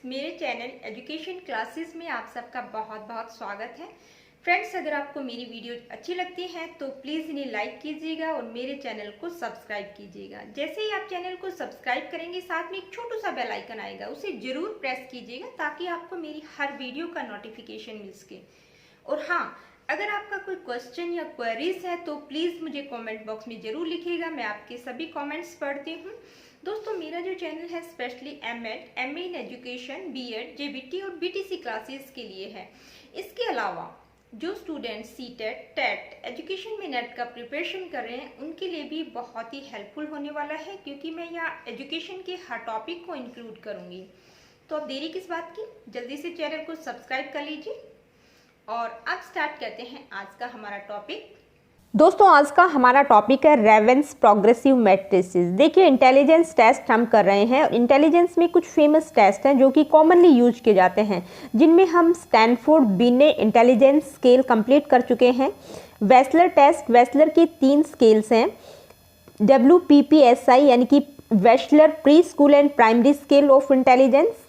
मेरे channel education classes में आप सबका बहुत बहुत स्वागत है। फ्रेंड्स, अगर आपको मेरी वीडियो अच्छी लगती है तो प्लीज़ इन्हें लाइक कीजिएगा और मेरे चैनल को सब्सक्राइब कीजिएगा। जैसे ही आप चैनल को सब्सक्राइब करेंगे, साथ में एक छोटा सा बेल आइकन आएगा, उसे ज़रूर प्रेस कीजिएगा ताकि आपको मेरी हर वीडियो का नोटिफिकेशन मिल सके। और हाँ, अगर आपका कोई क्वेश्चन या क्वेरीज है तो प्लीज़ मुझे कमेंट बॉक्स में ज़रूर लिखिएगा, मैं आपके सभी कमेंट्स पढ़ती हूँ। दोस्तों, मेरा जो चैनल है specially M.Ed, MA in education, B.Ed, JBT और BTC क्लासेस के लिए है। इसके अलावा जो स्टूडेंट CTET, TET एजुकेशन में नेट का प्रिपरेशन कर रहे हैं, उनके लिए भी बहुत ही हेल्पफुल होने वाला है, क्योंकि मैं यहाँ एजुकेशन के हर टॉपिक को इंक्लूड करूँगी। तो अब देरी किस बात की, जल्दी से चैनल को सब्सक्राइब कर लीजिए। और अब स्टार्ट करते हैं आज का हमारा टॉपिक। दोस्तों, आज का हमारा टॉपिक है रेवेंस प्रोग्रेसिव मैट्रिसेस। देखिए, इंटेलिजेंस टेस्ट हम कर रहे हैं और इंटेलिजेंस में कुछ फेमस टेस्ट हैं जो कि कॉमनली यूज किए जाते हैं, जिनमें हम स्टैनफोर्ड बिने इंटेलिजेंस स्केल कंप्लीट कर चुके हैं। वेस्लर टेस्ट, वेस्लर के 3 स्केल्स हैं। WPPSI यानी कि Wechsler pre school and primary scale of intelligence,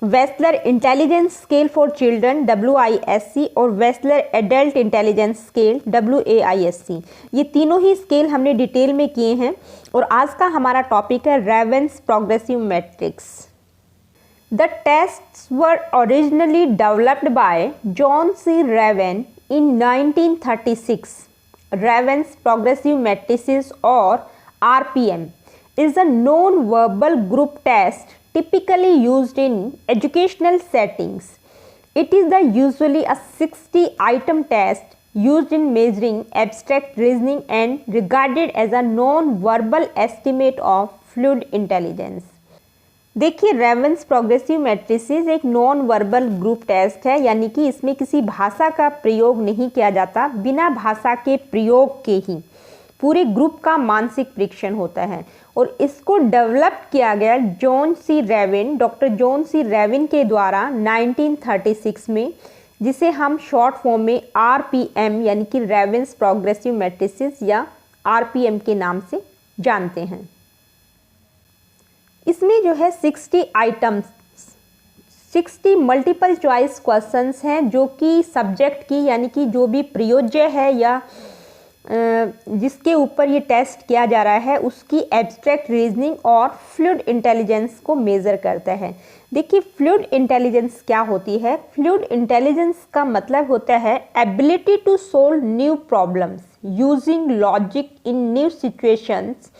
Wechsler intelligence scale for children WISC और Wechsler adult intelligence scale WAISC। ये तीनों ही स्केल हमने डिटेल में किए हैं और आज का हमारा टॉपिक है Raven's progressive matrix. The tests were originally developed by John C Raven in 1936। Raven's progressive matrices और RPM is a non-verbal group test typically used in educational settings. It is usually a 60-item test used in measuring abstract reasoning and regarded as a non-verbal estimate of fluid intelligence. देखिए, ravens progressive matrices एक non verbal group test है, यानी कि इसमें किसी भाषा का प्रयोग नहीं किया जाता। बिना भाषा के प्रयोग के ही पूरे ग्रुप का मानसिक परीक्षण होता है और इसको डेवलप किया गया डॉक्टर जॉन सी रेविन के द्वारा 1936 में, जिसे हम शॉर्ट फॉर्म में RPM यानी कि रेवेंस प्रोग्रेसिव मैट्रिसेस या RPM के नाम से जानते हैं। इसमें जो है 60 आइटम्स, 60 मल्टीपल चॉइस क्वेश्चंस हैं, जो कि सब्जेक्ट की यानी कि जो भी प्रयोज्य है या जिसके ऊपर ये टेस्ट किया जा रहा है उसकी एब्स्ट्रैक्ट रीजनिंग और फ्लूइड इंटेलिजेंस को मेज़र करता है। देखिए, फ्लूइड इंटेलिजेंस क्या होती है? फ्लूइड इंटेलिजेंस का मतलब होता है ability to solve new problems using logic in new situations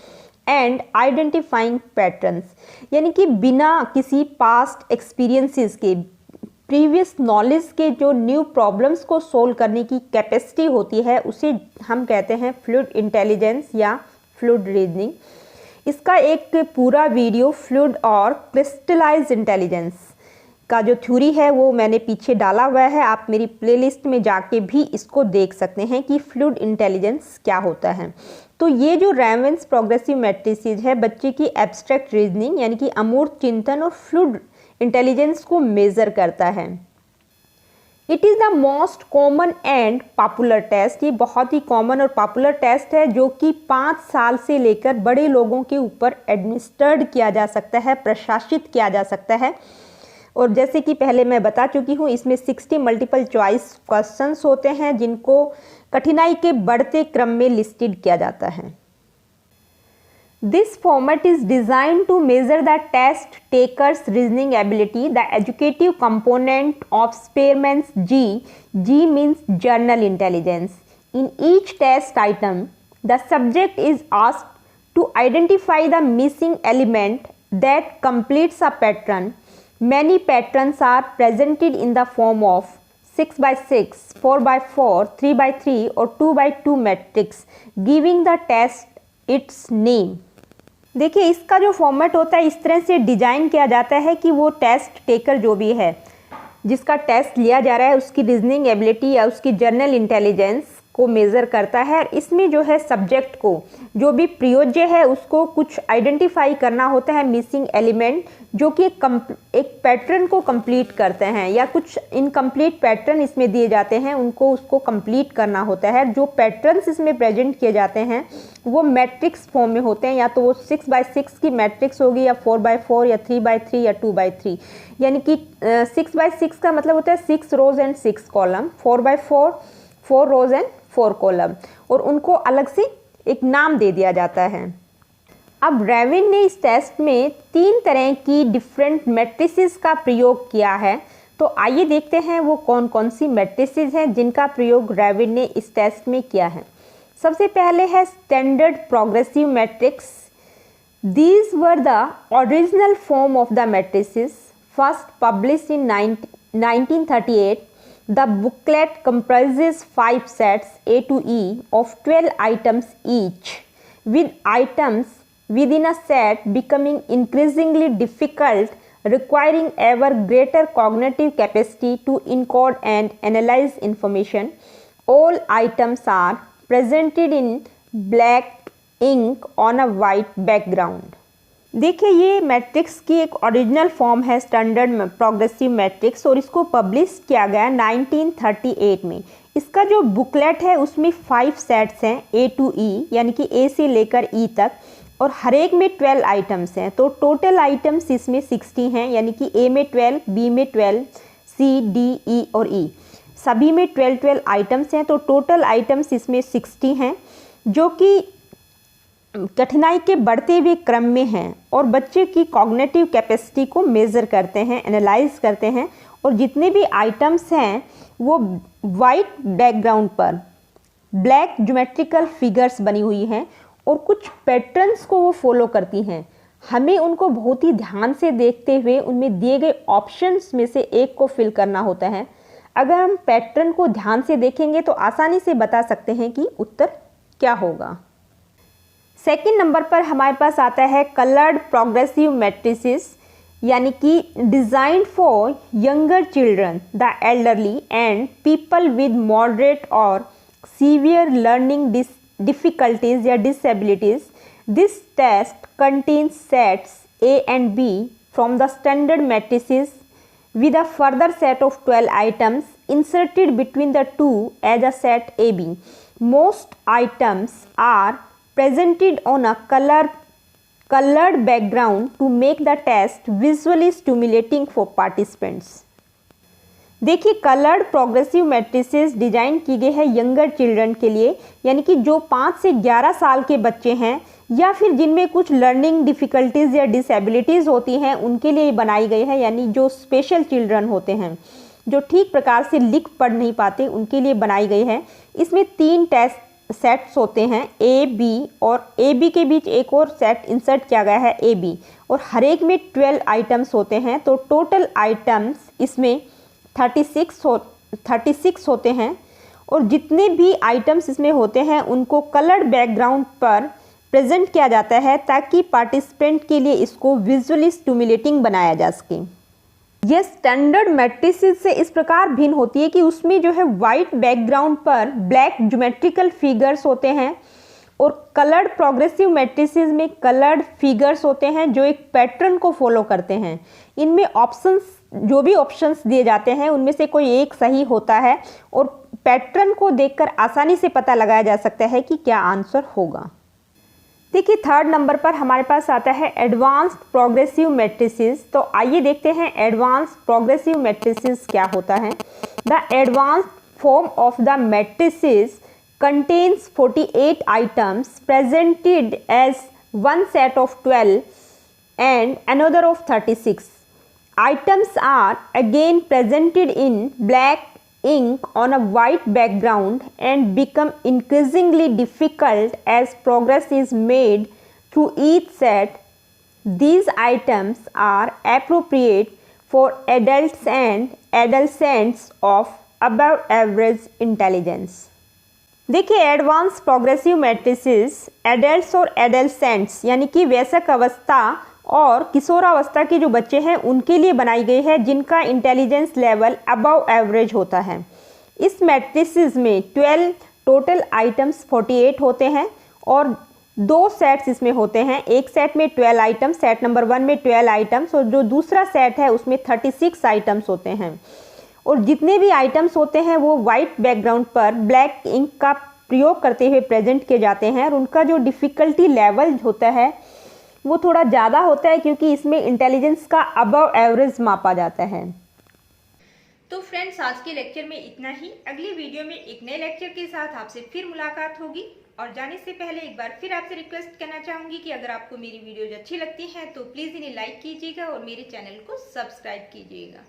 and identifying patterns, यानी कि बिना किसी पास्ट एक्सपीरियंसेस के, प्रीवियस नॉलेज के जो न्यू प्रॉब्लम्स को सोल्व करने की कैपेसिटी होती है, उसे हम कहते हैं फ्लूइड इंटेलिजेंस या फ्लूइड रीजनिंग। इसका एक पूरा वीडियो फ्लूइड और क्रिस्टलाइज्ड इंटेलिजेंस का जो थ्योरी है वो मैंने पीछे डाला हुआ है, आप मेरी प्लेलिस्ट में जाके भी इसको देख सकते हैं कि फ्लूइड इंटेलिजेंस क्या होता है। तो ये जो रेवेंस प्रोग्रेसिव मैट्रिसेस है, बच्चे की एब्स्ट्रैक्ट रीजनिंग यानी कि अमूर्त चिंतन और फ्लूइड इंटेलिजेंस को मेजर करता है। It is the most common and popular test. ये बहुत ही कॉमन और पॉपुलर टेस्ट है जो कि 5 साल से लेकर बड़े लोगों के ऊपर एडमिनिस्टर्ड किया जा सकता है, प्रशासित किया जा सकता है। और जैसे कि पहले मैं बता चुकी हूँ, इसमें 60 मल्टीपल चॉइस क्वेश्चंस होते हैं जिनको कठिनाई के बढ़ते क्रम में लिस्टेड किया जाता है। This format is designed to measure the test taker's reasoning ability, the educative component of Spearman's G. G means general intelligence. In each test item, the subject is asked to identify the missing element that completes a pattern. Many patterns are presented in the form of 6x6, 4x4, 3x3 or 2x2 matrix, giving the test its name. देखिए, इसका जो format होता है इस तरह से design किया जाता है कि वो टेस्ट टेकर जो भी है, जिसका टेस्ट लिया जा रहा है, उसकी रीजनिंग एबिलिटी या उसकी जनरल इंटेलिजेंस को मेज़र करता है। इसमें जो है सब्जेक्ट को जो भी प्रयोज्य है उसको कुछ आइडेंटिफाई करना होता है, मिसिंग एलिमेंट, जो कि एक पैटर्न को कंप्लीट करते हैं, या कुछ इनकम्प्लीट पैटर्न इसमें दिए जाते हैं, उनको उसको कंप्लीट करना होता है। जो पैटर्न्स इसमें प्रेजेंट किए जाते हैं वो मैट्रिक्स फॉर्म में होते हैं, या तो वो 6x6 की मैट्रिक्स होगी, या 4x4, या 3x3, या 2x3। यानी कि 6x6 का मतलब होता है 6 rows and 6 column, 4x4 4 rows and 4 column, और उनको अलग से एक नाम दे दिया जाता है। अब रेविन ने इस टेस्ट में 3 तरह की डिफरेंट मैट्रिसेस का प्रयोग किया है। तो आइए देखते हैं वो कौन कौन सी मैट्रिसेस हैं जिनका प्रयोग रेविन ने इस टेस्ट में किया है। सबसे पहले है standard progressive matrix. These were the original form of the matrices first published in 1938. The booklet comprises 5 sets A to E of 12 items each, with items within a set becoming increasingly difficult, requiring ever greater cognitive capacity to encode and analyze information. All items are presented in black ink on a white background. देखिए, ये matrix की एक original form है standard progressive matrix, और इसको publish किया गया 1938 में। इसका जो बुकलेट है उसमें 5 सेट्स हैं A to E, यानी कि A से लेकर E तक, और हर एक में 12 आइटम्स हैं। तो टोटल आइटम्स इसमें 60 हैं, यानी कि A में 12, B में 12, C, D, E और E सभी में 12 आइटम्स हैं। तो टोटल आइटम्स इसमें 60 हैं, जो कि कठिनाई के बढ़ते हुए क्रम में हैं, और बच्चे की कॉग्निटिव कैपेसिटी को मेज़र करते हैं, एनालाइज करते हैं। और जितने भी आइटम्स हैं वो वाइट बैकग्राउंड पर ब्लैक ज्योमेट्रिकल फिगर्स बनी हुई हैं, और कुछ पैटर्न्स को वो फॉलो करती हैं। हमें उनको बहुत ही ध्यान से देखते हुए उनमें दिए गए ऑप्शंस में से एक को फिल करना होता है। अगर हम पैटर्न को ध्यान से देखेंगे तो आसानी से बता सकते हैं कि उत्तर क्या होगा। सेकंड नंबर पर हमारे पास आता है कलर्ड प्रोग्रेसिव मैट्रिसेस, यानी कि designed for younger children, the elderly and people with moderate और सीवियर लर्निंग डिफिकल्टीज या disabilities. This test contains sets A and B from the standard matrices with a further set of 12 items inserted between the two as a set AB. Most items are presented on a colored background to make the test visually stimulating for participants. देखिए, coloured progressive matrices design की गई है younger children के लिए, यानी कि जो 5 से 11 साल के बच्चे हैं, या फिर जिनमें कुछ लर्निंग डिफ़िकल्टीज़ या डिसेबिलिटीज़ होती हैं, उनके लिए बनाई गई है। यानी जो स्पेशल चिल्ड्रन होते हैं, जो ठीक प्रकार से लिख पढ़ नहीं पाते, उनके लिए बनाई गई है। इसमें 3 टेस्ट सेट्स होते हैं A, B, और A, B के बीच एक और सेट इंसर्ट किया गया है A, B, और हर एक में 12 आइटम्स होते हैं। तो टोटल आइटम्स इसमें 36 होते हैं, और जितने भी आइटम्स इसमें होते हैं उनको कलर्ड बैकग्राउंड पर प्रेजेंट किया जाता है, ताकि पार्टिसिपेंट के लिए इसको विजुअली स्टिमुलेटिंग बनाया जा सके। यह स्टैंडर्ड मैट्रिसेस से इस प्रकार भिन्न होती है कि उसमें जो है वाइट बैकग्राउंड पर ब्लैक ज्योमेट्रिकल फिगर्स होते हैं, और कलर्ड प्रोग्रेसिव मैट्रिसेस में कलर्ड फिगर्स होते हैं जो एक पैटर्न को फॉलो करते हैं। इनमें ऑप्शंस, जो भी ऑप्शंस दिए जाते हैं उनमें से कोई एक सही होता है, और पैटर्न को देखकर आसानी से पता लगाया जा सकता है कि क्या आंसर होगा। देखिए, थर्ड नंबर पर हमारे पास आता है एडवांस्ड प्रोग्रेसिव मैट्रिसेस। तो आइए देखते हैं एडवांस्ड प्रोग्रेसिव मैट्रिसेस क्या होता है। The advanced form of the matrices contains 48 items presented as one set of 12 and another of 36. Items are again presented in black ink on a white background and become increasingly difficult as progress is made through each set. These items are appropriate for adults and adolescents of above average intelligence. देखिए, advance progressive matrices adults और एडolescents यानी कि वयस्क अवस्था और किशोरावस्था के जो बच्चे हैं उनके लिए बनाई गई है, जिनका इंटेलिजेंस लेवल अबव एवरेज होता है। इस मैट्रिसेस में 12 टोटल आइटम्स 48 होते हैं और 2 सेट्स इसमें होते हैं। एक सेट में 12 आइटम्स, सेट नंबर 1 में 12 आइटम्स, और जो दूसरा सेट है उसमें 36 आइटम्स होते हैं। और जितने भी आइटम्स होते हैं वो वाइट बैकग्राउंड पर ब्लैक इंक का प्रयोग करते हुए प्रेजेंट किए जाते हैं, और उनका जो डिफ़िकल्टी लेवल होता है वो थोड़ा ज़्यादा होता है, क्योंकि इसमें इंटेलिजेंस का अबव एवरेज मापा जाता है। तो फ्रेंड्स, आज के लेक्चर में इतना ही। अगली वीडियो में एक नए लेक्चर के साथ आपसे फिर मुलाकात होगी। और जाने से पहले एक बार फिर आपसे रिक्वेस्ट करना चाहूँगी कि अगर आपको मेरी वीडियोज अच्छी लगती हैं तो प्लीज़ इन्हें लाइक कीजिएगा और मेरे चैनल को सब्सक्राइब कीजिएगा।